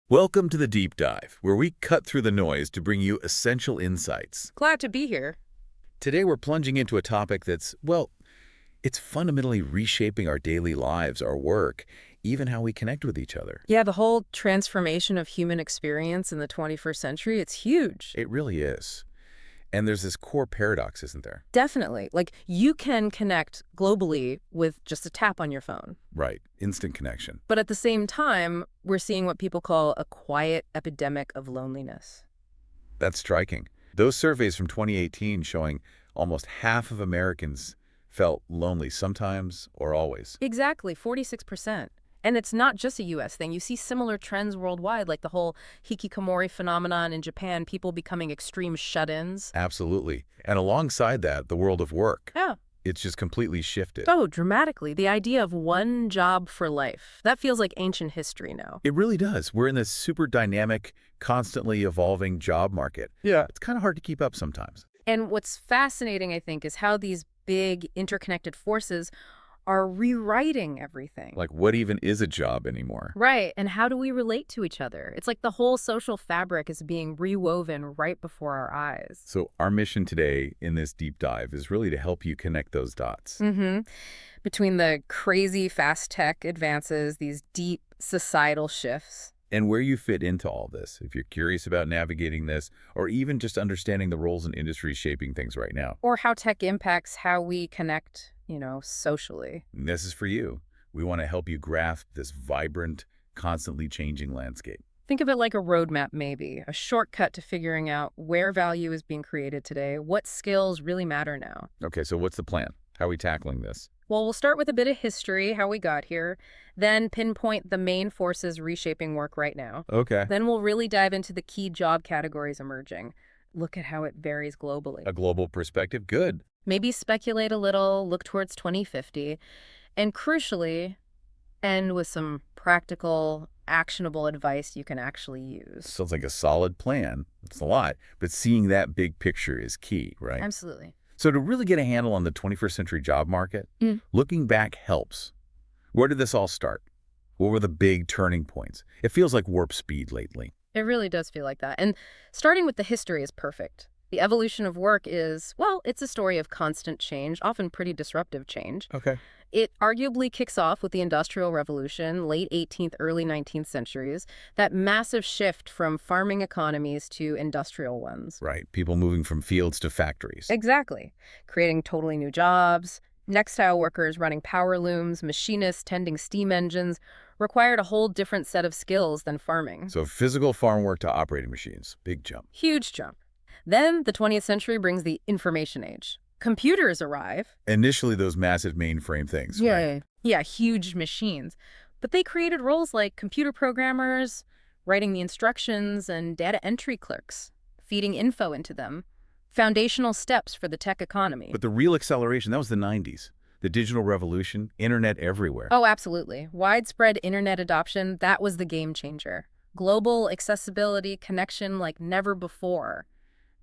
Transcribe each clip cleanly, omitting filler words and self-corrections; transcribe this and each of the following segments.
Welcome to the Deep Dive, where we cut through the noise to bring you essential insights. Glad to be here. Today we're plunging into a topic that's, well, it's fundamentally reshaping our daily lives, our work, even how we connect with each other. Yeah, the whole transformation of human experience in the 21st century, it's huge. It really is. And there's this core paradox, isn't there? Definitely. Like, you can connect globally with just a tap on your phone. Right. Instant connection. But at the same time, we're seeing what people call a quiet epidemic of loneliness. That's striking. Those surveys from 2018 showing almost half of Americans felt lonely sometimes or always. Exactly, 46%. And it's not just a U.S. thing. You see similar trends worldwide, like the whole hikikomori phenomenon in Japan, people becoming extreme shut-ins. Absolutely. And alongside that, the world of work. Yeah. It's just completely shifted. Oh, dramatically. The idea of one job for life. That feels like ancient history now. It really does. We're in this super dynamic, constantly evolving job market. Yeah. It's kind of hard to keep up sometimes. And what's fascinating, I think, is how these big interconnected forces are rewriting everything. Like, what even is a job anymore? Right. And how do we relate to each other? It's like the whole social fabric is being rewoven right before our eyes. So our mission today in this deep dive is really to help you connect those dots. Between the crazy fast tech advances, these deep societal shifts. And where you fit into all this, if you're curious about navigating this, or even just understanding the roles and industries shaping things right now. Or how tech impacts how we connect, socially. And this is for you. We want to help you grasp this vibrant, constantly changing landscape. Think of it like a roadmap, maybe, a shortcut to figuring out where value is being created today, what skills really matter now. Okay, so what's the plan? How are we tackling this? Well, we'll start with a bit of history, how we got here, then pinpoint the main forces reshaping work right now. Okay. Then we'll really dive into the key job categories emerging. Look at how it varies globally. A global perspective? Good. Maybe speculate a little, look towards 2050, and crucially, end with some practical, actionable advice you can actually use. Sounds like a solid plan. It's a lot, but seeing that big picture is key, right? Absolutely. So to really get a handle on the 21st century job market, looking back helps. Where did this all start? What were the big turning points? It feels like warp speed lately. It really does feel like that. And starting with the history is perfect. The evolution of work is, well, it's a story of constant change, often pretty disruptive change. Okay. It arguably kicks off with the Industrial Revolution, late 18th, early 19th centuries, that massive shift from farming economies to industrial ones. Right. People moving from fields to factories. Exactly. Creating totally new jobs. Textile workers running power looms, machinists tending steam engines required a whole different set of skills than farming. So physical farm work to operating machines. Big jump. Huge jump. Then the 20th century brings the information age. Computers arrive. Initially, those massive mainframe things. Yeah, huge machines. But they created roles like computer programmers, writing the instructions, and data entry clerks, feeding info into them. Foundational steps for the tech economy. But the real acceleration, that was the 90s. The digital revolution, internet everywhere. Oh, absolutely. Widespread internet adoption, that was the game changer. Global accessibility, connection like never before.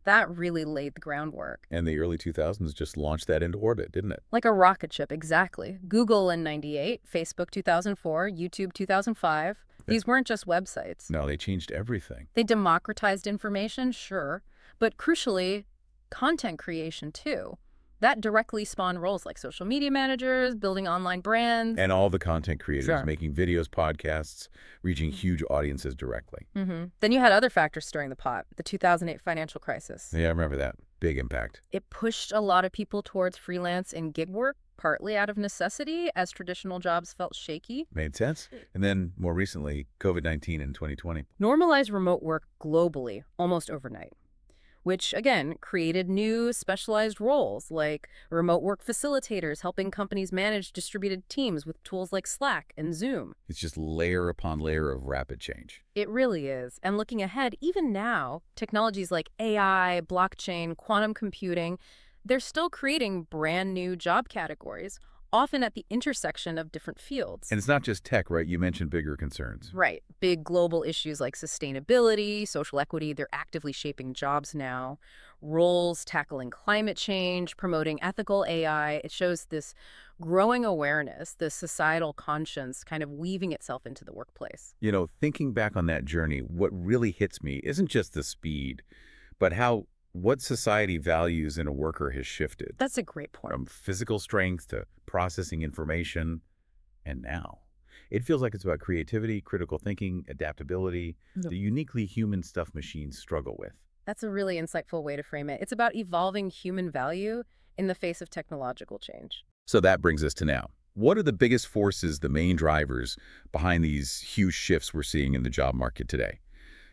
That really laid the groundwork. And the early 2000s just launched that into orbit, didn't it? Like a rocket ship, exactly. Google in 98, Facebook 2004, YouTube 2005. These weren't just websites. No, they changed everything. They democratized information, sure, but crucially, content creation too. That directly spawned roles like social media managers, building online brands. And all the content creators Sure. making videos, podcasts, reaching huge audiences directly. Then you had other factors stirring the pot, the 2008 financial crisis. Yeah, I remember that. Big impact. It pushed a lot of people towards freelance and gig work, partly out of necessity, as traditional jobs felt shaky. Made sense. And then more recently, COVID-19 in 2020. Normalized remote work globally, almost overnight, which, again, created new specialized roles like remote work facilitators helping companies manage distributed teams with tools like Slack and Zoom. It's just layer upon layer of rapid change. It really is. And looking ahead, even now, technologies like AI, blockchain, quantum computing, they're still creating brand new job categories, often at the intersection of different fields. And it's not just tech, right? You mentioned bigger concerns. Right. Big global issues like sustainability, social equity, they're actively shaping jobs now. Roles tackling climate change, promoting ethical AI. It shows this growing awareness, this societal conscience kind of weaving itself into the workplace. Thinking back on that journey, what really hits me isn't just the speed, but how what society values in a worker has shifted That's a great point. from physical strength to processing information. And now it feels like it's about creativity, critical thinking, adaptability, Yep. the uniquely human stuff machines struggle with. That's a really insightful way to frame it. It's about evolving human value in the face of technological change. So that brings us to now. What are the biggest forces, the main drivers behind these huge shifts we're seeing in the job market today?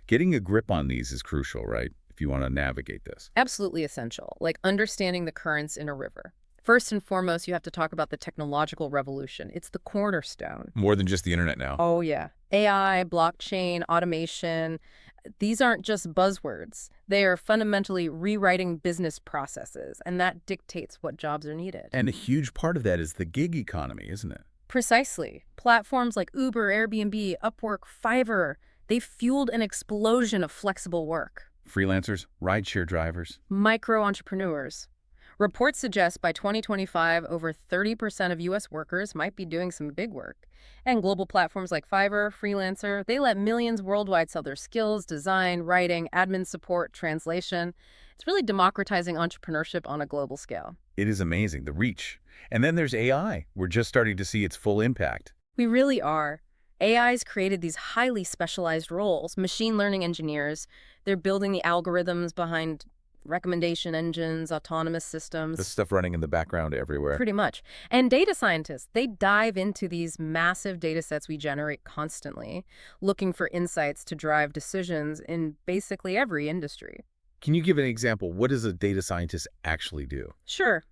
Getting a grip on these is crucial, right? If you want to navigate this. Absolutely essential, like understanding the currents in a river. First and foremost, you have to talk about the technological revolution. It's the cornerstone. More than just the internet now. Oh, yeah. AI, blockchain, automation, these aren't just buzzwords. They are fundamentally rewriting business processes, and that dictates what jobs are needed. And a huge part of that is the gig economy, isn't it? Precisely. Platforms like Uber, Airbnb, Upwork, Fiverr, they fueled an explosion of flexible work. Freelancers, rideshare drivers. Micro-entrepreneurs. Reports suggest by 2025, over 30% of U.S. workers might be doing some big work. And global platforms like Fiverr, Freelancer, they let millions worldwide sell their skills, design, writing, admin support, translation. It's really democratizing entrepreneurship on a global scale. It is amazing, the reach. And then there's AI. We're just starting to see its full impact. We really are. AI's created these highly specialized roles. Machine learning engineers, they're building the algorithms behind recommendation engines, autonomous systems. The stuff running in the background everywhere. Pretty much. And data scientists, they dive into these massive data sets we generate constantly, looking for insights to drive decisions in basically every industry. Can you give an example? What does a data scientist actually do? Sure.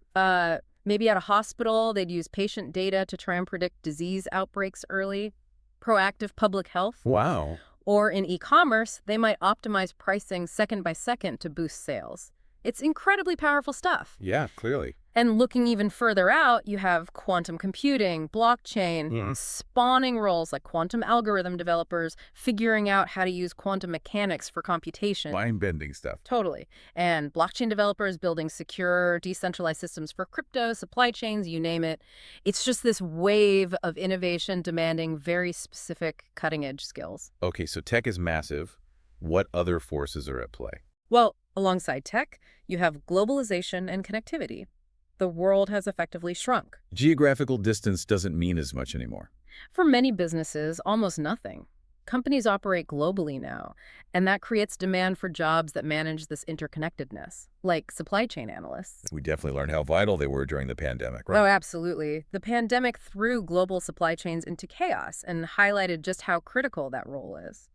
Maybe at a hospital, they'd use patient data to try and predict disease outbreaks early, proactive public health. Wow. Or in e-commerce, they might optimize pricing second by second to boost sales. It's incredibly powerful stuff. Yeah, clearly. And looking even further out, you have quantum computing, blockchain, spawning roles like quantum algorithm developers, figuring out how to use quantum mechanics for computation. Mind-bending stuff. Totally. And blockchain developers building secure, decentralized systems for crypto, supply chains, you name it. It's just this wave of innovation demanding very specific cutting-edge skills. Okay, so tech is massive. What other forces are at play? Well, alongside tech, you have globalization and connectivity. The world has effectively shrunk. Geographical distance doesn't mean as much anymore. For many businesses, almost nothing. Companies operate globally now, and that creates demand for jobs that manage this interconnectedness, like supply chain analysts. We definitely learned how vital they were during the pandemic, Oh, absolutely. The pandemic threw global supply chains into chaos and highlighted just how critical that role is.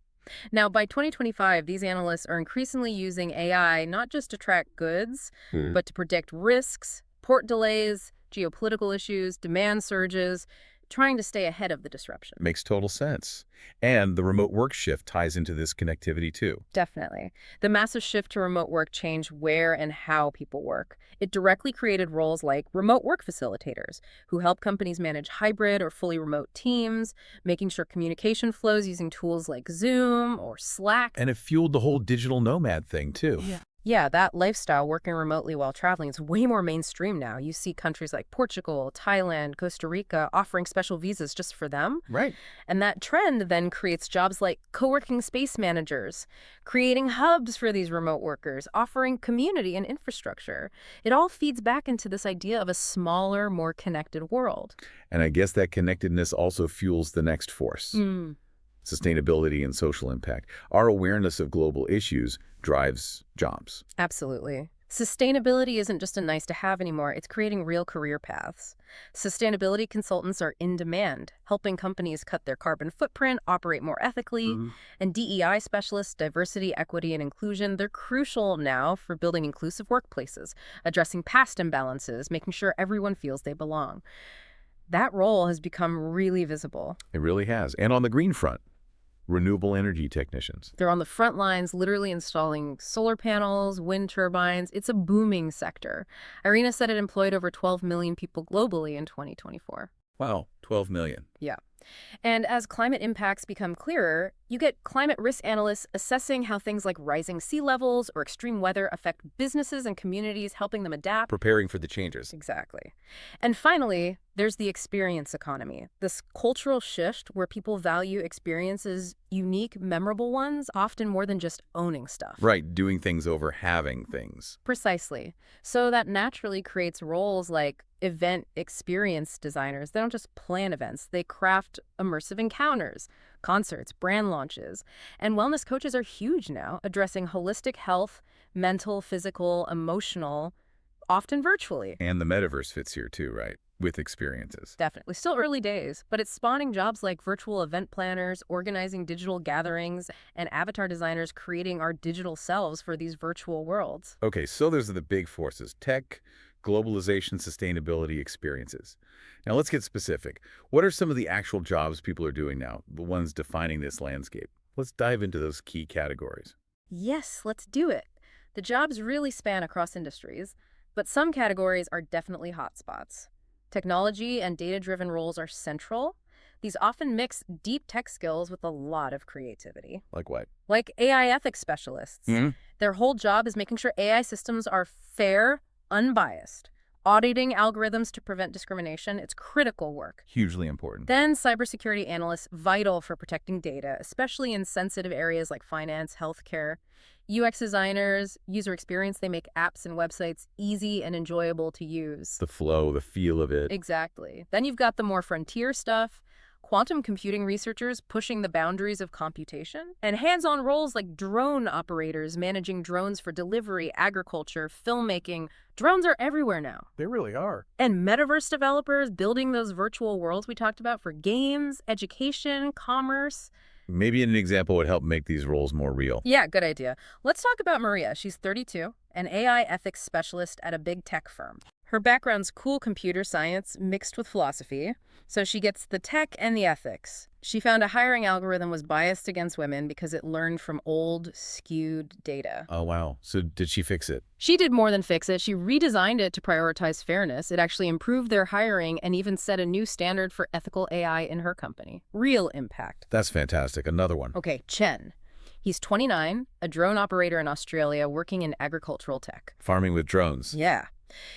Now, by 2025, these analysts are increasingly using AI not just to track goods, but to predict risks, port delays, geopolitical issues, demand surges, trying to stay ahead of the disruption. Makes total sense. And the remote work shift ties into this connectivity too. Definitely. The massive shift to remote work changed where and how people work. It directly created roles like remote work facilitators, who help companies manage hybrid or fully remote teams, making sure communication flows using tools like Zoom or Slack. And it fueled the whole digital nomad thing too. Yeah, that lifestyle, working remotely while traveling, is way more mainstream now. You see countries like Portugal, Thailand, Costa Rica offering special visas just for them. Right. And that trend then creates jobs like co-working space managers, creating hubs for these remote workers, offering community and infrastructure. It all feeds back into this idea of a smaller, more connected world. And I guess that connectedness also fuels the next force. Sustainability and social impact. Our awareness of global issues drives jobs. Absolutely. Sustainability isn't just a nice to have anymore, it's creating real career paths. Sustainability consultants are in demand, helping companies cut their carbon footprint, operate more ethically, and DEI specialists, diversity, equity, and inclusion, they're crucial now for building inclusive workplaces, addressing past imbalances, making sure everyone feels they belong. That role has become really visible. It really has. And on the green front, Renewable energy technicians. They're on the front lines, literally installing solar panels, wind turbines. It's a booming sector. Irina said it employed over 12 million people globally in 2024. Wow, 12 million. Yeah. And as climate impacts become clearer, you get climate risk analysts assessing how things like rising sea levels or extreme weather affect businesses and communities, helping them adapt. Preparing for the changes. Exactly. And finally, there's the experience economy, this cultural shift where people value experiences, unique, memorable ones, often more than just owning stuff. Right, doing things over having things. Precisely. So that naturally creates roles like event experience designers. They don't just plan events, they craft immersive encounters, concerts, brand launches. And wellness coaches are huge now, addressing holistic health, mental, physical, emotional, often virtually. And the metaverse fits here too, right? With experiences. Definitely. Still early days, but it's spawning jobs like virtual event planners, organizing digital gatherings, and avatar designers creating our digital selves for these virtual worlds. Okay, so those are the big forces: tech, globalization, sustainability, experiences. Now let's get specific. What are some of the actual jobs people are doing now, the ones defining this landscape? Let's dive into those key categories. Yes, let's do it. The jobs really span across industries, but some categories are definitely hotspots. Technology and data-driven roles are central. These often mix deep tech skills with a lot of creativity. Like what? Like AI ethics specialists. Their whole job is making sure AI systems are fair, unbiased. Auditing algorithms to prevent discrimination, it's critical work. Hugely important. Then cybersecurity analysts, vital for protecting data, especially in sensitive areas like finance, healthcare. UX designers, user experience, they make apps and websites easy and enjoyable to use. The flow, the feel of it. Exactly. Then you've got the more frontier stuff, quantum computing researchers pushing the boundaries of computation, and hands-on roles like drone operators managing drones for delivery, agriculture, filmmaking. Drones are everywhere now. They really are. And metaverse developers building those virtual worlds we talked about for games, education, commerce. Maybe an example would help make these roles more real. Yeah, good idea. Let's talk about Maria. She's 32, an AI ethics specialist at a big tech firm. Her background's cool computer science mixed with philosophy, so she gets the tech and the ethics. She found a hiring algorithm was biased against women because it learned from old, skewed data. Oh, wow. So did she fix it? She did more than fix it. She redesigned it to prioritize fairness. It actually improved their hiring and even set a new standard for ethical AI in her company. Real impact. That's fantastic. Another one. Okay, Chen. He's 29, a drone operator in Australia working in agricultural tech. Farming with drones. Yeah.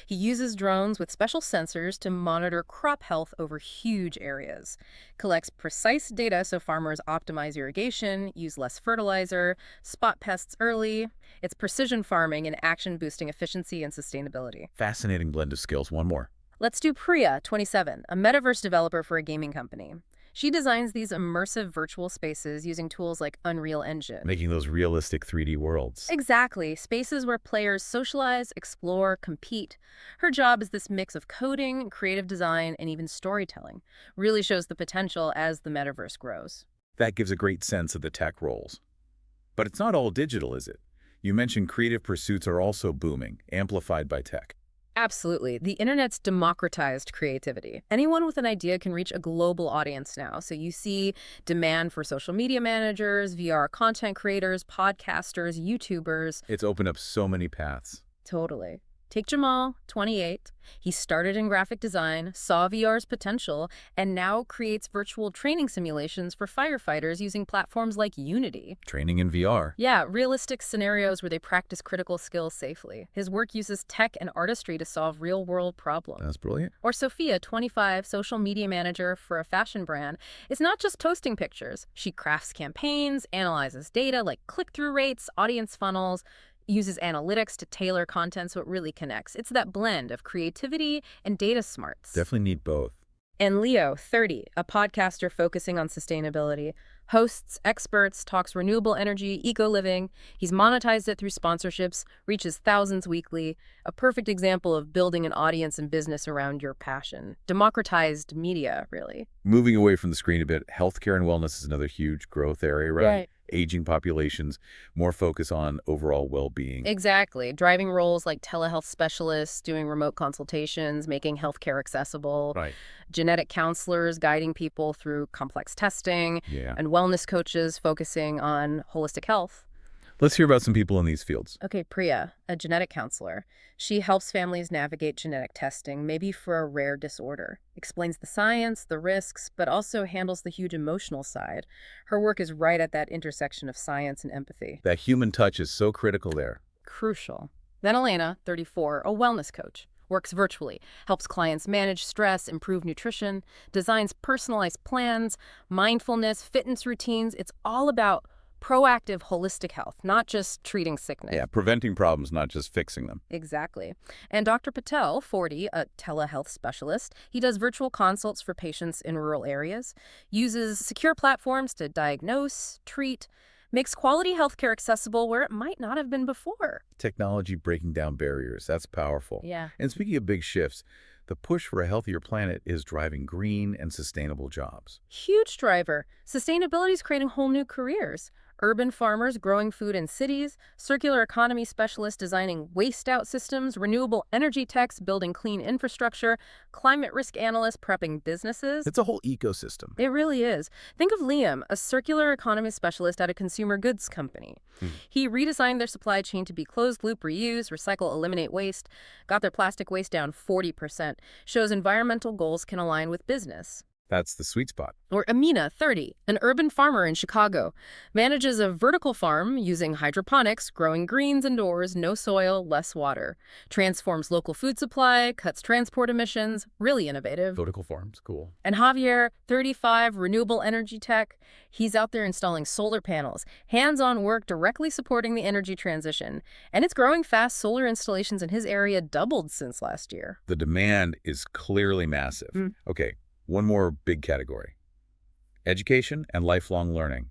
He uses drones with special sensors to monitor crop health over huge areas, collects precise data so farmers optimize irrigation, use less fertilizer, spot pests early. It's precision farming in action boosting efficiency and sustainability. Fascinating blend of skills. One more. Let's do Priya, 27, a metaverse developer for a gaming company. She designs these immersive virtual spaces using tools like Unreal Engine. Making those realistic 3D worlds. Exactly. Spaces where players socialize, explore, compete. Her job is this mix of coding, creative design, and even storytelling. Really shows the potential as the metaverse grows. That gives a great sense of the tech roles. But it's not all digital, is it? You mentioned creative pursuits are also booming, amplified by tech. Absolutely. The internet's democratized creativity. Anyone with an idea can reach a global audience now. So you see demand for social media managers, VR content creators, podcasters, YouTubers. It's opened up so many paths. Totally. Take Jamal, 28. He started in graphic design, saw VR's potential, and now creates virtual training simulations for firefighters using platforms like Unity. Training in VR. Yeah, realistic scenarios where they practice critical skills safely. His work uses tech and artistry to solve real-world problems. That's brilliant. Or Sophia, 25, social media manager for a fashion brand, is not just posting pictures. She crafts campaigns, analyzes data like click-through rates, audience funnels, uses analytics to tailor content so it really connects. It's that blend of creativity and data smarts. Definitely need both. And Leo, 30, a podcaster focusing on sustainability, hosts, experts, talks renewable energy, eco-living. He's monetized it through sponsorships, reaches thousands weekly. A perfect example of building an audience and business around your passion. Democratized media, really. Moving away from the screen a bit, healthcare and wellness is another huge growth area, right? aging populations, more focus on overall well-being. Exactly. Driving roles like telehealth specialists, doing remote consultations, making healthcare accessible, Right. genetic counselors guiding people through complex testing, Yeah. and wellness coaches focusing on holistic health. Let's hear about some people in these fields. Okay, Priya, a genetic counselor. She helps families navigate genetic testing, maybe for a rare disorder, explains the science, the risks, but also handles the huge emotional side. Her work is right at that intersection of science and empathy. That human touch is so critical there. Crucial. Then Elena, 34, a wellness coach. Works virtually, helps clients manage stress, improve nutrition, designs personalized plans, mindfulness, fitness routines. It's all about proactive, holistic health, not just treating sickness. Yeah, preventing problems, not just fixing them. Exactly. And Dr. Patel, 40, a telehealth specialist, he does virtual consults for patients in rural areas, uses secure platforms to diagnose, treat, makes quality healthcare accessible where it might not have been before. Technology breaking down barriers, that's powerful. Yeah. And speaking of big shifts, the push for a healthier planet is driving green and sustainable jobs. Huge driver. Sustainability is creating whole new careers. Urban farmers growing food in cities, circular economy specialists designing waste-out systems, renewable energy techs building clean infrastructure, climate risk analysts prepping businesses. It's a whole ecosystem. It really is. Think of Liam, a circular economy specialist at a consumer goods company. Hmm. He redesigned their supply chain to be closed-loop, reuse, recycle, eliminate waste, got their plastic waste down 40%, shows environmental goals can align with business. That's the sweet spot. Or Amina, 30, an urban farmer in Chicago, manages a vertical farm using hydroponics, growing greens indoors, no soil, less water, transforms local food supply, cuts transport emissions, really innovative. Vertical farms, cool. And Javier, 35, renewable energy tech, he's out there installing solar panels, hands-on work directly supporting the energy transition. And it's growing fast. Solar installations in his area doubled since last year. The demand is clearly massive. Okay, one more big category. Education and lifelong learning.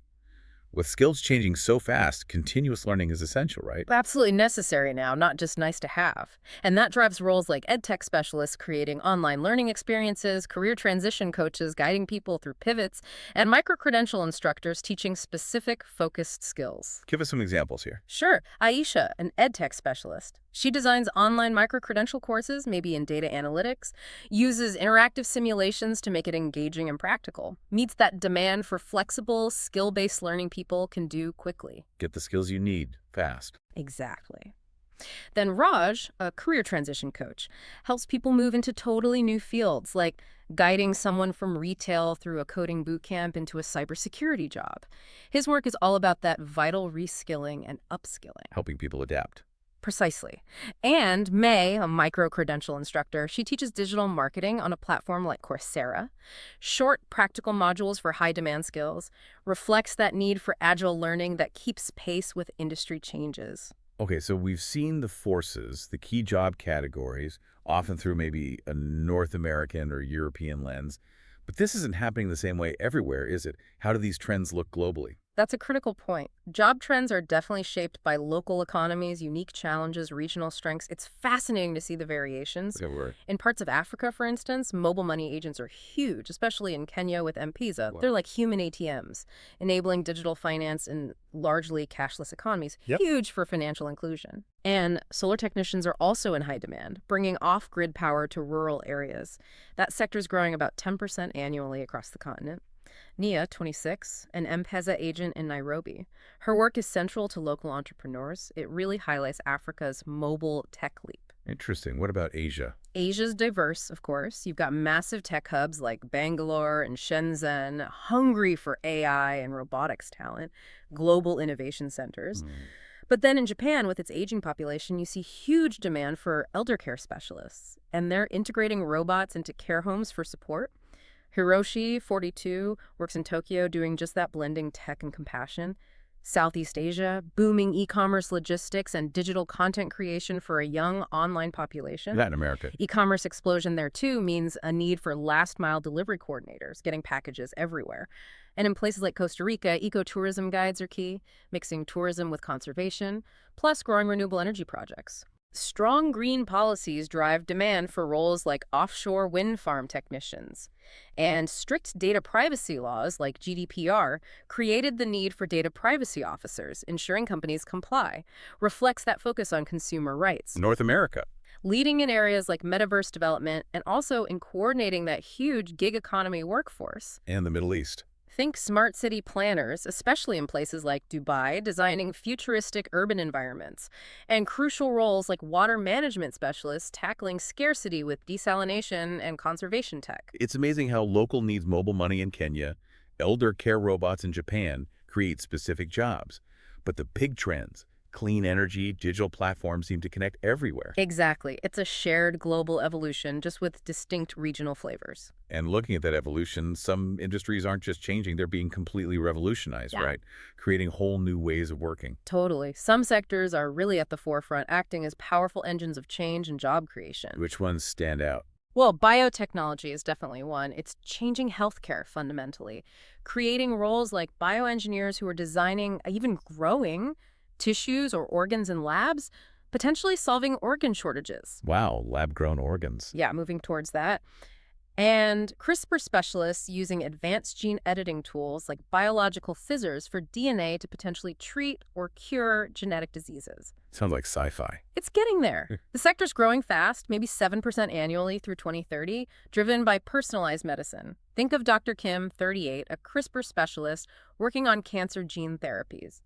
With skills changing so fast, continuous learning is essential, right? Absolutely necessary now, not just nice to have. And that drives roles like edtech specialists creating online learning experiences, career transition coaches guiding people through pivots, and micro-credential instructors teaching specific focused skills. Give us some examples here. Sure, Aisha, an edtech specialist. She designs online micro-credential courses, maybe in data analytics, uses interactive simulations to make it engaging and practical, meets that demand for flexible, skill-based learning people can do quickly. Get the skills you need fast. Exactly. Then Raj, a career transition coach, helps people move into totally new fields, like guiding someone from retail through a coding bootcamp into a cybersecurity job. His work is all about that vital reskilling and upskilling. Helping people adapt. Precisely. And May, a micro-credential instructor, she teaches digital marketing on a platform like Coursera. Short, practical modules for high-demand skills, reflects that need for agile learning that keeps pace with industry changes. Okay, so we've seen the forces, the key job categories, often through maybe a North American or European lens. But this isn't happening the same way everywhere, is it? How do these trends look globally? That's a critical point. Job trends are definitely shaped by local economies, unique challenges, regional strengths. It's fascinating to see the variations. Okay, word. In parts of Africa, for instance, mobile money agents are huge, especially in Kenya with M-Pesa. Wow. They're like human ATMs, enabling digital finance in largely cashless economies. Yep. Huge for financial inclusion. And solar technicians are also in high demand, bringing off-grid power to rural areas. That sector is growing about 10% annually across the continent. Nia, 26, an M-Pesa agent in Nairobi. Her work is central to local entrepreneurs. It really highlights Africa's mobile tech leap. Interesting. What about Asia? Asia's diverse, of course. You've got massive tech hubs like Bangalore and Shenzhen, hungry for AI and robotics talent, global innovation centers. But then in Japan, with its aging population, you see huge demand for elder care specialists, and they're integrating robots into care homes for support. Hiroshi, 42, works in Tokyo doing just that, blending tech and compassion. Southeast Asia, booming e-commerce logistics and digital content creation for a young online population. Latin America. E-commerce explosion there, too, means a need for last-mile delivery coordinators, getting packages everywhere. And in places like Costa Rica, ecotourism guides are key, mixing tourism with conservation, plus growing renewable energy projects. Strong green policies drive demand for roles like offshore wind farm technicians. And strict data privacy laws like GDPR created the need for data privacy officers, ensuring companies comply, reflects that focus on consumer rights. North America. Leading in areas like metaverse development and also in coordinating that huge gig economy workforce. And the Middle East. Think smart city planners, especially in places like Dubai, designing futuristic urban environments, and crucial roles like water management specialists tackling scarcity with desalination and conservation tech. It's amazing how local needs mobile money in Kenya, elder care robots in Japan create specific jobs. But the big trends, clean energy, digital platforms seem to connect everywhere. Exactly. It's a shared global evolution, just with distinct regional flavors. And looking at that evolution, some industries aren't just changing, they're being completely revolutionized, Yeah. right? Creating whole new ways of working. Totally. Some sectors are really at the forefront, acting as powerful engines of change and job creation. Which ones stand out? Well, biotechnology is definitely one. It's changing healthcare fundamentally, creating roles like bioengineers who are designing, even growing, tissues or organs in labs, potentially solving organ shortages. Wow, lab-grown organs. Yeah, moving towards that. And CRISPR specialists using advanced gene editing tools like biological scissors for DNA to potentially treat or cure genetic diseases. Sounds like sci-fi. It's getting there. The sector's growing fast, maybe 7% annually through 2030, driven by personalized medicine. Think of Dr. Kim, 38, a CRISPR specialist working on cancer gene therapies.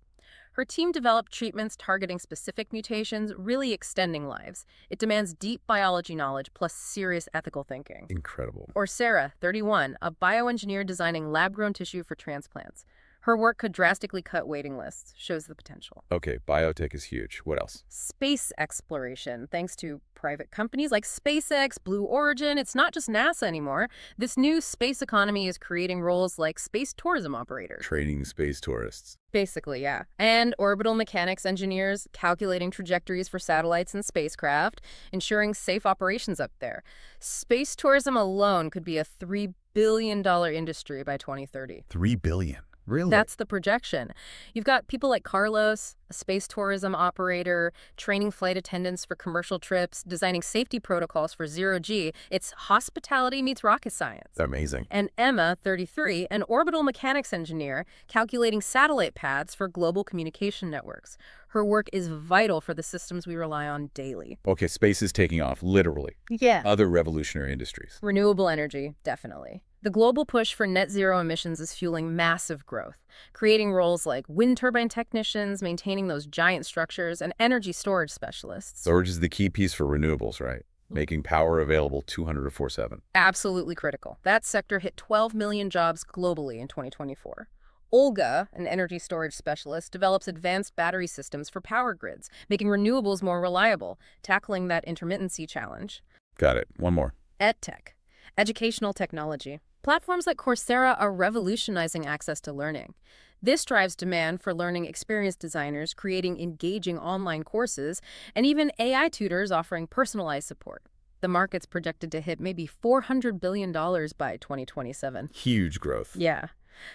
Her team developed treatments targeting specific mutations, really extending lives. It demands deep biology knowledge plus serious ethical thinking. Incredible. Or Sarah, 31, a bioengineer designing lab-grown tissue for transplants. Her work could drastically cut waiting lists, shows the potential. Okay, biotech is huge. What else? Space exploration, thanks to private companies like SpaceX, Blue Origin. It's not just NASA anymore. This new space economy is creating roles like space tourism operators. Training space tourists. Basically, yeah. And orbital mechanics engineers calculating trajectories for satellites and spacecraft, ensuring safe operations up there. Space tourism alone could be a $3 billion industry by 2030. $3 billion. Really? That's the projection. You've got people like Carlos, a space tourism operator, training flight attendants for commercial trips, designing safety protocols for zero-G. It's hospitality meets rocket science. Amazing. And Emma, 33, an orbital mechanics engineer, calculating satellite paths for global communication networks. Her work is vital for the systems we rely on daily. Okay, space is taking off, literally. Yeah. Other revolutionary industries. Renewable energy, definitely. The global push for net zero emissions is fueling massive growth, creating roles like wind turbine technicians, maintaining those giant structures, and energy storage specialists. Storage is the key piece for renewables, right? Making power available 200/7. Absolutely critical. That sector hit 12 million jobs globally in 2024. Olga, an energy storage specialist, develops advanced battery systems for power grids, making renewables more reliable, tackling that intermittency challenge. Got it. One more. EdTech, educational technology. Platforms like Coursera are revolutionizing access to learning. This drives demand for learning experience designers creating engaging online courses, and even AI tutors offering personalized support. The market's projected to hit maybe $400 billion by 2027. Huge growth. Yeah.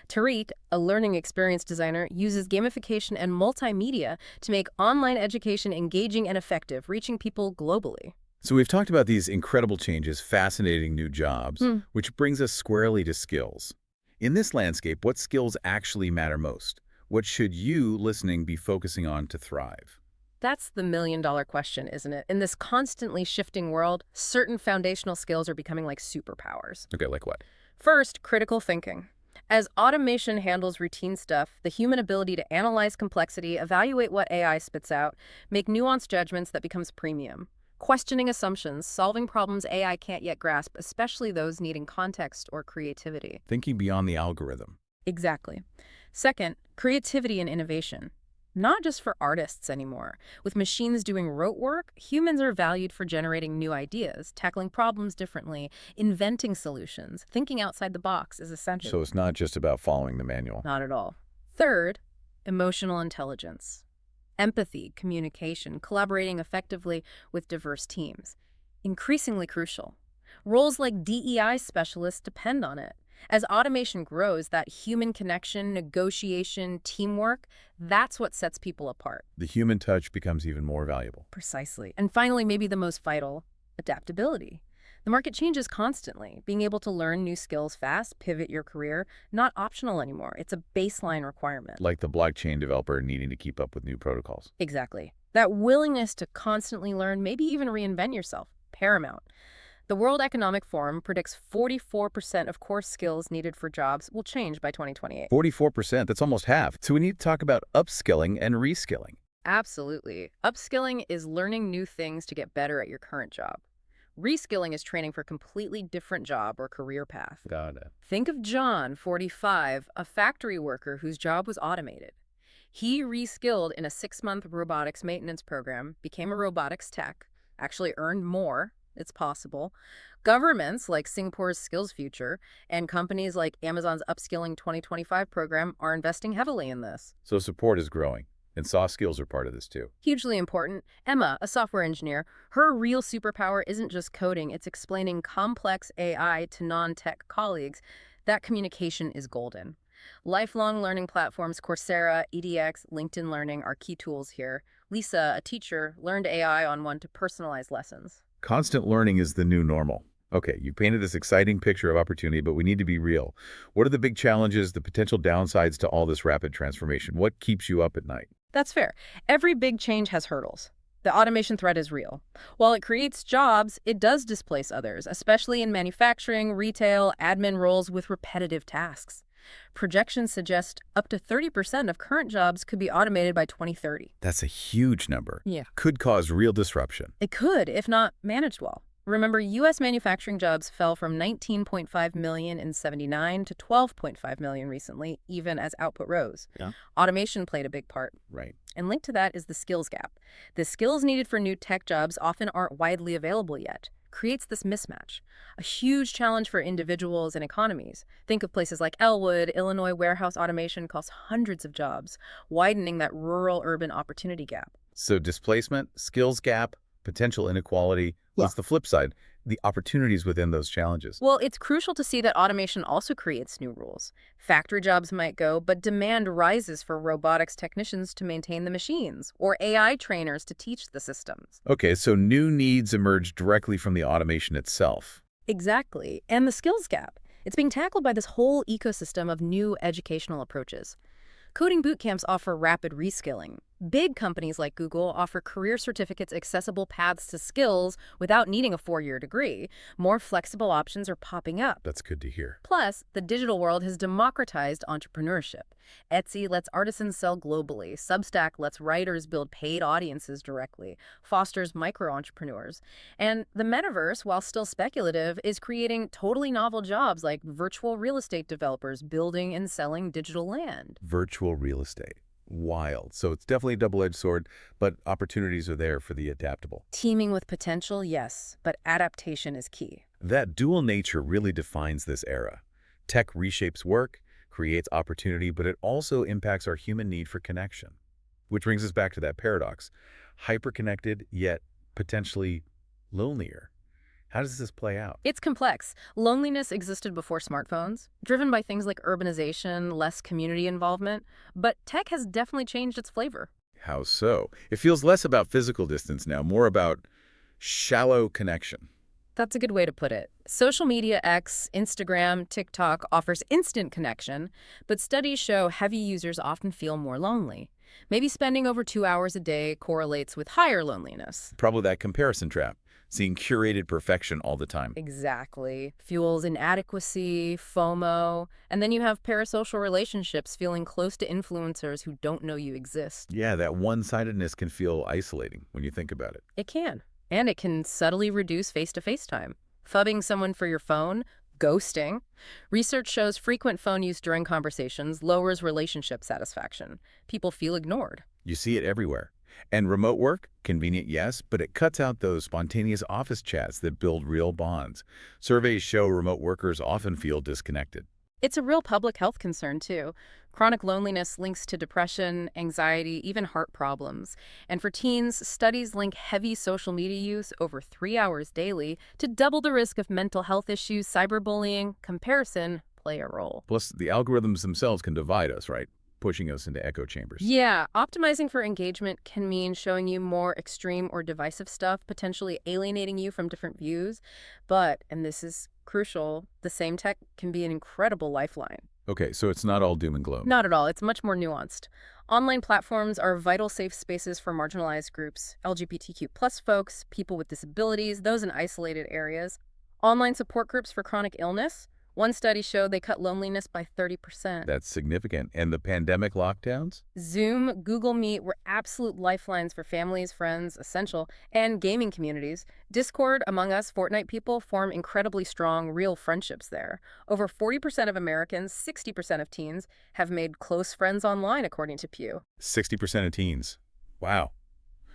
Tariq, a learning experience designer, uses gamification and multimedia to make online education engaging and effective, reaching people globally. So we've talked about these incredible changes, fascinating new jobs, which brings us squarely to skills. In this landscape, what skills actually matter most? What should you, listening, be focusing on to thrive? That's the million-dollar question, isn't it? In this constantly shifting world, certain foundational skills are becoming like superpowers. Okay, like what? First, critical thinking. As automation handles routine stuff, the human ability to analyze complexity, evaluate what AI spits out, make nuanced judgments that becomes premium. Questioning assumptions, solving problems AI can't yet grasp, especially those needing context or creativity. Thinking beyond the algorithm. Exactly. Second, creativity and innovation. Not just for artists anymore. With machines doing rote work, humans are valued for generating new ideas, tackling problems differently, inventing solutions. Thinking outside the box is essential. So it's not just about following the manual. Not at all. Third, emotional intelligence. Empathy, communication, collaborating effectively with diverse teams. Increasingly crucial. Roles like DEI specialists depend on it. As automation grows, that human connection, negotiation, teamwork, that's what sets people apart. The human touch becomes even more valuable. Precisely. And finally, maybe the most vital, adaptability. The market changes constantly. Being able to learn new skills fast, pivot your career, not optional anymore. It's a baseline requirement. Like the blockchain developer needing to keep up with new protocols. Exactly. That willingness to constantly learn, maybe even reinvent yourself, paramount. The World Economic Forum predicts 44% of core skills needed for jobs will change by 2028. 44%, that's almost half. So we need to talk about upskilling and reskilling. Absolutely. Upskilling is learning new things to get better at your current job. Reskilling is training for a completely different job or career path. Got it. Think of John, 45, a factory worker whose job was automated. He reskilled in a 6-month robotics maintenance program, became a robotics tech, actually earned more. It's possible. Governments like Singapore's Skills Future and companies like Amazon's Upskilling 2025 program are investing heavily in this. So support is growing, and soft skills are part of this too. Hugely important. Emma, a software engineer, her real superpower isn't just coding, it's explaining complex AI to non-tech colleagues. That communication is golden. Lifelong learning platforms, Coursera, EDX, LinkedIn Learning are key tools here. Lisa, a teacher, learned AI on one to personalize lessons. Constant learning is the new normal. Okay, you painted this exciting picture of opportunity, but we need to be real. What are the big challenges, the potential downsides to all this rapid transformation? What keeps you up at night? That's fair. Every big change has hurdles. The automation threat is real. While it creates jobs, it does displace others, especially in manufacturing, retail, admin roles with repetitive tasks. Projections suggest up to 30% of current jobs could be automated by 2030. That's a huge number. Yeah. Could cause real disruption. It could, if not managed well. Remember, U.S. manufacturing jobs fell from 19.5 million in '79 to 12.5 million recently, even as output rose. Yeah. Automation played a big part. Right. And linked to that is the skills gap. The skills needed for new tech jobs often aren't widely available yet. Creates this mismatch. A huge challenge for individuals and economies. Think of places like Elwood, Illinois warehouse automation costs hundreds of jobs, widening that rural-urban opportunity gap. So displacement, skills gap, potential inequality. What's the flip side? The opportunities within those challenges. Well, it's crucial to see that automation also creates new rules. Factory jobs might go, but demand rises for robotics technicians to maintain the machines, or AI trainers to teach the systems. Okay, so new needs emerge directly from the automation itself. Exactly. And the skills gap. It's being tackled by this whole ecosystem of new educational approaches. Coding bootcamps offer rapid reskilling. Big companies like Google offer career certificates accessible paths to skills without needing a 4-year degree. More flexible options are popping up. That's good to hear. Plus, the digital world has democratized entrepreneurship. Etsy lets artisans sell globally. Substack lets writers build paid audiences directly, fosters micro-entrepreneurs. And the metaverse, while still speculative, is creating totally novel jobs like virtual real estate developers building and selling digital land. Virtual real estate. Wild. So it's definitely a double-edged sword, but opportunities are there for the adaptable. Teaming with potential, yes, but adaptation is key. That dual nature really defines this era. Tech reshapes work, creates opportunity, but it also impacts our human need for connection. Which brings us back to that paradox. Hyper-connected, yet potentially lonelier. How does this play out? It's complex. Loneliness existed before smartphones, driven by things like urbanization, less community involvement, but tech has definitely changed its flavor. How so? It feels less about physical distance now, more about shallow connection. That's a good way to put it. Social media X, Instagram, TikTok offers instant connection, but studies show heavy users often feel more lonely. Maybe spending over 2 hours a day correlates with higher loneliness. Probably that comparison trap, seeing curated perfection all the time. Exactly. Fuels inadequacy, FOMO, and then you have parasocial relationships feeling close to influencers who don't know you exist. Yeah, that one-sidedness can feel isolating when you think about it. It can. And it can subtly reduce face-to-face time. Phubbing someone for your phone, ghosting. Research shows frequent phone use during conversations lowers relationship satisfaction. People feel ignored. You see it everywhere. And remote work, convenient, yes, but it cuts out those spontaneous office chats that build real bonds. Surveys show remote workers often feel disconnected. It's a real public health concern, too. Chronic loneliness links to depression, anxiety, even heart problems. And for teens, studies link heavy social media use over 3 hours daily to double the risk of mental health issues, cyberbullying, comparison, play a role. Plus, the algorithms themselves can divide us, right? Pushing us into echo chambers. Yeah, optimizing for engagement can mean showing you more extreme or divisive stuff, potentially alienating you from different views. But, and this is crucial, the same tech can be an incredible lifeline. Okay, so it's not all doom and gloom. Not at all. It's much more nuanced. Online platforms are vital safe spaces for marginalized groups, LGBTQ+ folks, people with disabilities, those in isolated areas. Online support groups for chronic illness. One study showed they cut loneliness by 30%. That's significant. And the pandemic lockdowns? Zoom, Google Meet were absolute lifelines for families, friends, essential, and gaming communities. Discord, Among Us, Fortnite people form incredibly strong, real friendships there. Over 40% of Americans, 60% of teens, have made close friends online, according to Pew. 60% of teens. Wow.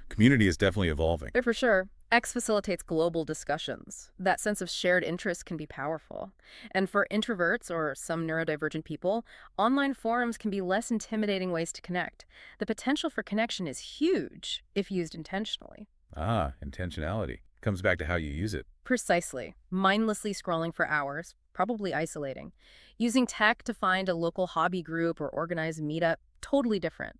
Community is definitely evolving. For sure. X facilitates global discussions. That sense of shared interest can be powerful. And for introverts or some neurodivergent people, online forums can be less intimidating ways to connect. The potential for connection is huge if used intentionally. Ah, intentionality. Comes back to how you use it. Precisely. Mindlessly scrolling for hours, probably isolating. Using tech to find a local hobby group or organize a meetup, totally different.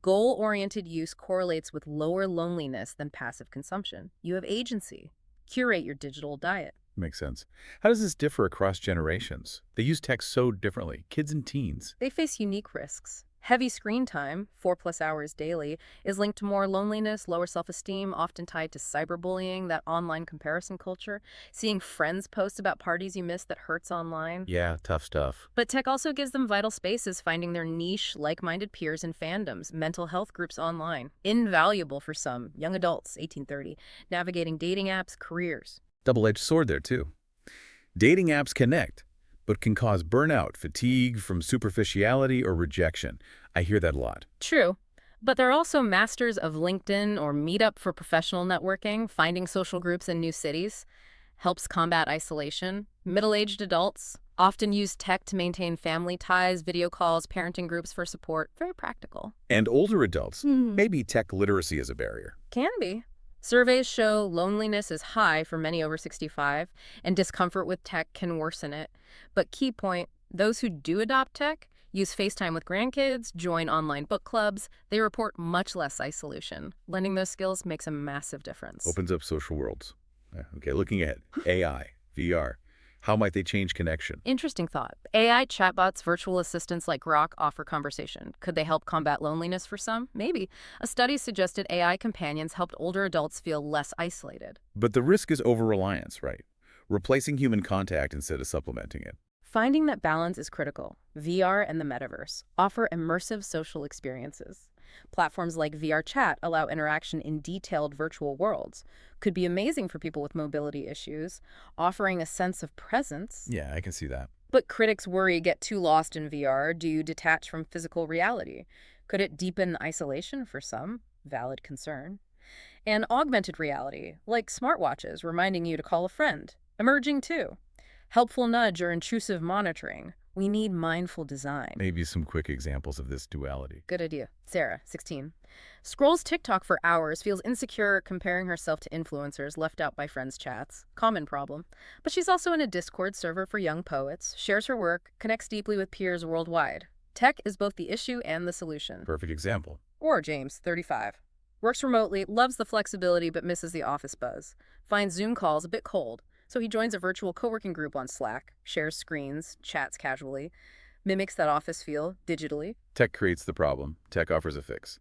Goal-oriented use correlates with lower loneliness than passive consumption. You have agency. Curate your digital diet. Makes sense. How does this differ across generations? They use tech so differently. Kids and teens. They face unique risks. Heavy screen time, 4+ hours daily, is linked to more loneliness, lower self-esteem, often tied to cyberbullying, that online comparison culture, seeing friends post about parties you missed that hurts online. Yeah, tough stuff. But tech also gives them vital spaces, finding their niche, like-minded peers and fandoms, mental health groups online. Invaluable for some, young adults, 18-30, navigating dating apps, careers. Double-edged sword there, too. Dating apps connect, but can cause burnout, fatigue from superficiality or rejection. I hear that a lot. True. But they're also masters of LinkedIn or Meetup for professional networking, finding social groups in new cities. Helps combat isolation. Middle-aged adults often use tech to maintain family ties, video calls, parenting groups for support. Very practical. And older adults, maybe tech literacy is a barrier. Can be. Surveys show loneliness is high for many over 65, and discomfort with tech can worsen it. But key point, those who do adopt tech, use FaceTime with grandkids, join online book clubs, they report much less isolation. Learning those skills makes a massive difference. Opens up social worlds. Okay, looking ahead. AI, VR. How might they change connection? Interesting thought. AI chatbots, virtual assistants like Grok offer conversation. Could they help combat loneliness for some? Maybe. A study suggested AI companions helped older adults feel less isolated. But the risk is over-reliance, right? Replacing human contact instead of supplementing it. Finding that balance is critical. VR and the metaverse offer immersive social experiences. Platforms like VR Chat allow interaction in detailed virtual worlds. Could be amazing for people with mobility issues, offering a sense of presence. Yeah, I can see that. But critics worry get too lost in VR. Do you detach from physical reality? Could it deepen isolation for some? Valid concern. And augmented reality, like smartwatches reminding you to call a friend. Emerging too. Helpful nudge or intrusive monitoring. We need mindful design. Maybe some quick examples of this duality. Good idea. Sarah, 16. Scrolls TikTok for hours, feels insecure comparing herself to influencers left out by friends' chats. Common problem. But she's also in a Discord server for young poets, shares her work, connects deeply with peers worldwide. Tech is both the issue and the solution. Perfect example. Or James, 35. Works remotely, loves the flexibility but misses the office buzz. Finds Zoom calls a bit cold. So he joins a virtual co-working group on Slack, shares screens, chats casually, mimics that office feel digitally. Tech creates the problem. Tech offers a fix.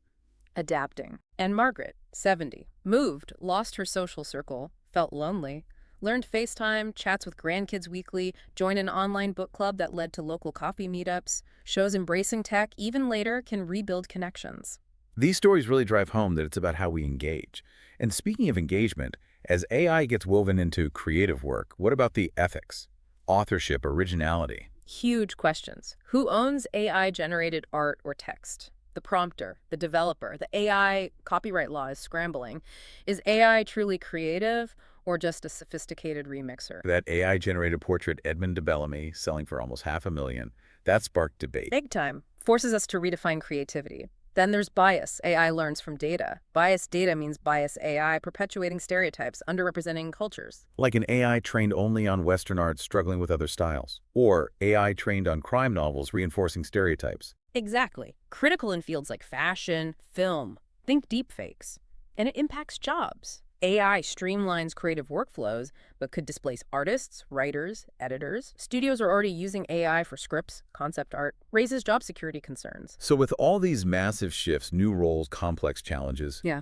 Adapting. And Margaret, 70, moved, lost her social circle, felt lonely, learned FaceTime, chats with grandkids weekly, joined an online book club that led to local coffee meetups, shows embracing tech even later can rebuild connections. These stories really drive home that it's about how we engage. And speaking of engagement, as AI gets woven into creative work, what about the ethics, authorship, originality? Huge questions. Who owns AI-generated art or text? The prompter, the developer, the AI copyright law is scrambling. Is AI truly creative or just a sophisticated remixer? That AI-generated portrait Edmund de Bellamy selling for almost $500,000, that sparked debate. Big time. Forces us to redefine creativity. Then there's bias. AI learns from data. Biased data means biased AI, perpetuating stereotypes, underrepresenting cultures. Like an AI trained only on Western art struggling with other styles. Or AI trained on crime novels reinforcing stereotypes. Exactly. Critical in fields like fashion, film. Think deepfakes. And it impacts jobs. AI streamlines creative workflows, but could displace artists, writers, editors. Studios are already using AI for scripts, concept art, raises job security concerns. So with all these massive shifts, new roles, complex challenges, Yeah.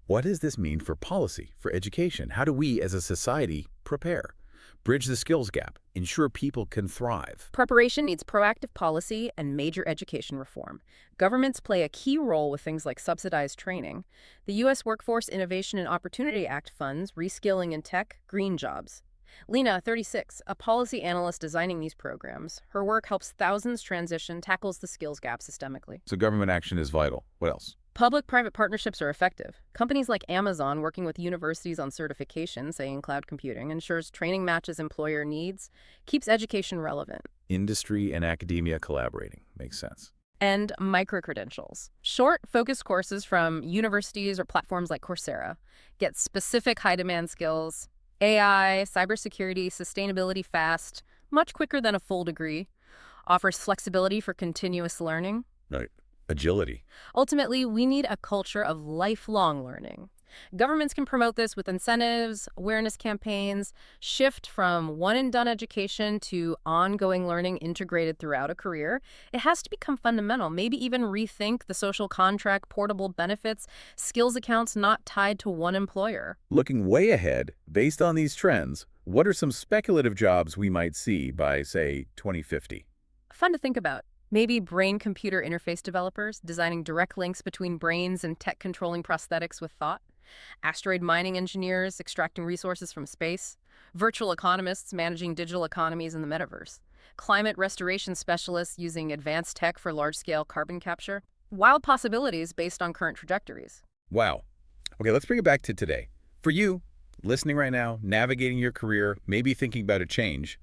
what does this mean for policy, for education? How do we as a society prepare? Bridge the skills gap, ensure people can thrive. Preparation needs proactive policy and major education reform. Governments play a key role with things like subsidized training. The U.S. Workforce Innovation and Opportunity Act funds reskilling in tech, green jobs. Lena, 36, a policy analyst designing these programs. Her work helps thousands transition, tackles the skills gap systemically. So government action is vital. What else? Public-private partnerships are effective. Companies like Amazon working with universities on certification, say in cloud computing, ensures training matches employer needs, keeps education relevant. Industry and academia collaborating. Makes sense. And micro-credentials. Short, focused courses from universities or platforms like Coursera get specific high-demand skills, AI, cybersecurity, sustainability fast, much quicker than a full degree, offers flexibility for continuous learning. Right. Agility. Ultimately, we need a culture of lifelong learning. Governments can promote this with incentives, awareness campaigns, shift from one-and-done education to ongoing learning integrated throughout a career. It has to become fundamental, maybe even rethink the social contract, portable benefits, skills accounts not tied to one employer. Looking way ahead, based on these trends, what are some speculative jobs we might see by, say, 2050? Fun to think about. Maybe brain-computer interface developers, designing direct links between brains and tech-controlling prosthetics with thought. Asteroid mining engineers, extracting resources from space. Virtual economists, managing digital economies in the metaverse. Climate restoration specialists using advanced tech for large-scale carbon capture. Wild possibilities based on current trajectories. Wow. Okay, let's bring it back to today. For you, listening right now, navigating your career, maybe thinking about a change,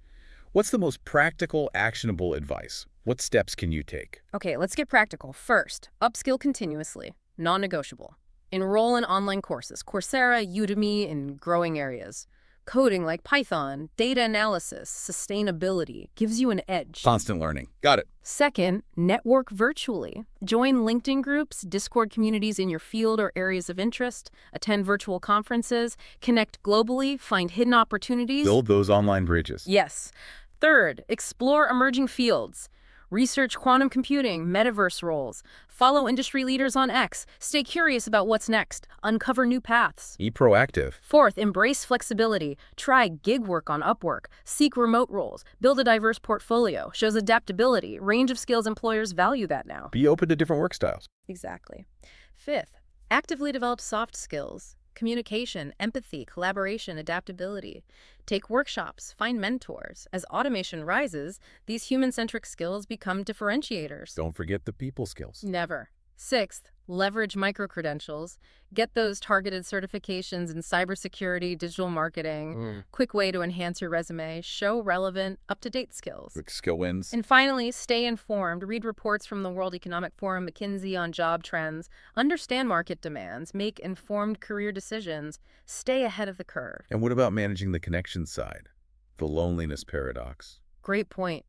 what's the most practical, actionable advice? What steps can you take? Okay, let's get practical. First, upskill continuously, non-negotiable. Enroll in online courses, Coursera, Udemy, in growing areas. Coding like Python, data analysis, sustainability gives you an edge. Constant learning. Got it. Second, network virtually. Join LinkedIn groups, Discord communities in your field or areas of interest, attend virtual conferences, connect globally, find hidden opportunities. Build those online bridges. Yes. Third, explore emerging fields. Research quantum computing, metaverse roles. Follow industry leaders on X. Stay curious about what's next. Uncover new paths. Be proactive. Fourth, embrace flexibility. Try gig work on Upwork. Seek remote roles. Build a diverse portfolio. Shows adaptability. Range of skills employers value that now. Be open to different work styles. Exactly. Fifth, actively develop soft skills. Communication, empathy, collaboration, adaptability. Take workshops, find mentors. As automation rises, these human-centric skills become differentiators. Don't forget the people skills. Never. Sixth, leverage micro-credentials. Get those targeted certifications in cybersecurity, digital marketing. Quick way to enhance your resume. Show relevant, up-to-date skills. Quick skill wins. And finally, stay informed. Read reports from the World Economic Forum, McKinsey on job trends. Understand market demands. Make informed career decisions. Stay ahead of the curve. And what about managing the connection side? The loneliness paradox. Great point.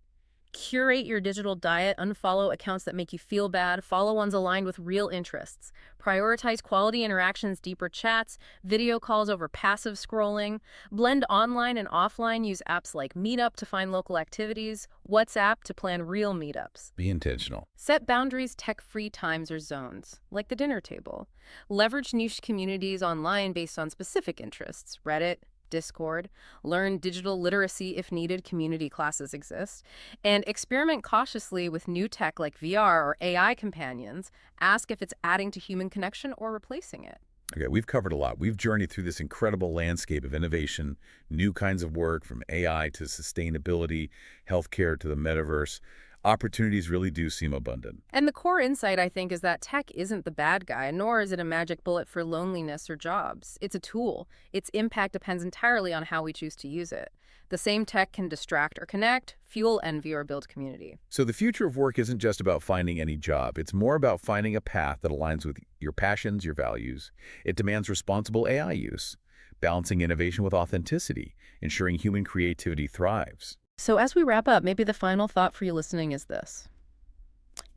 Curate your digital diet, unfollow accounts that make you feel bad, follow ones aligned with real interests. Prioritize quality interactions, deeper chats, video calls over passive scrolling. Blend online and offline, use apps like Meetup to find local activities, WhatsApp to plan real meetups. Be intentional. Set boundaries, tech-free times or zones, like the dinner table. Leverage niche communities online based on specific interests, Reddit, Discord, learn digital literacy if needed, community classes exist, and experiment cautiously with new tech like VR or AI companions. Ask if it's adding to human connection or replacing it. Okay, we've covered a lot. We've journeyed through this incredible landscape of innovation, new kinds of work from AI to sustainability, healthcare to the metaverse. Opportunities really do seem abundant. And the core insight, I think, is that tech isn't the bad guy, nor is it a magic bullet for loneliness or jobs. It's a tool. Its impact depends entirely on how we choose to use it. The same tech can distract or connect, fuel envy, or build community. So the future of work isn't just about finding any job. It's more about finding a path that aligns with your passions, your values. It demands responsible AI use, balancing innovation with authenticity, ensuring human creativity thrives. So as we wrap up, maybe the final thought for you listening is this.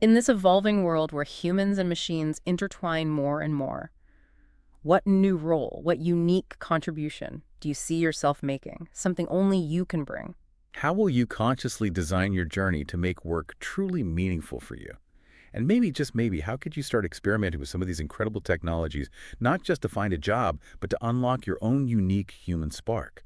In this evolving world where humans and machines intertwine more and more, what new role, what unique contribution do you see yourself making? Something only you can bring. How will you consciously design your journey to make work truly meaningful for you? And maybe, just maybe, how could you start experimenting with some of these incredible technologies, not just to find a job, but to unlock your own unique human spark?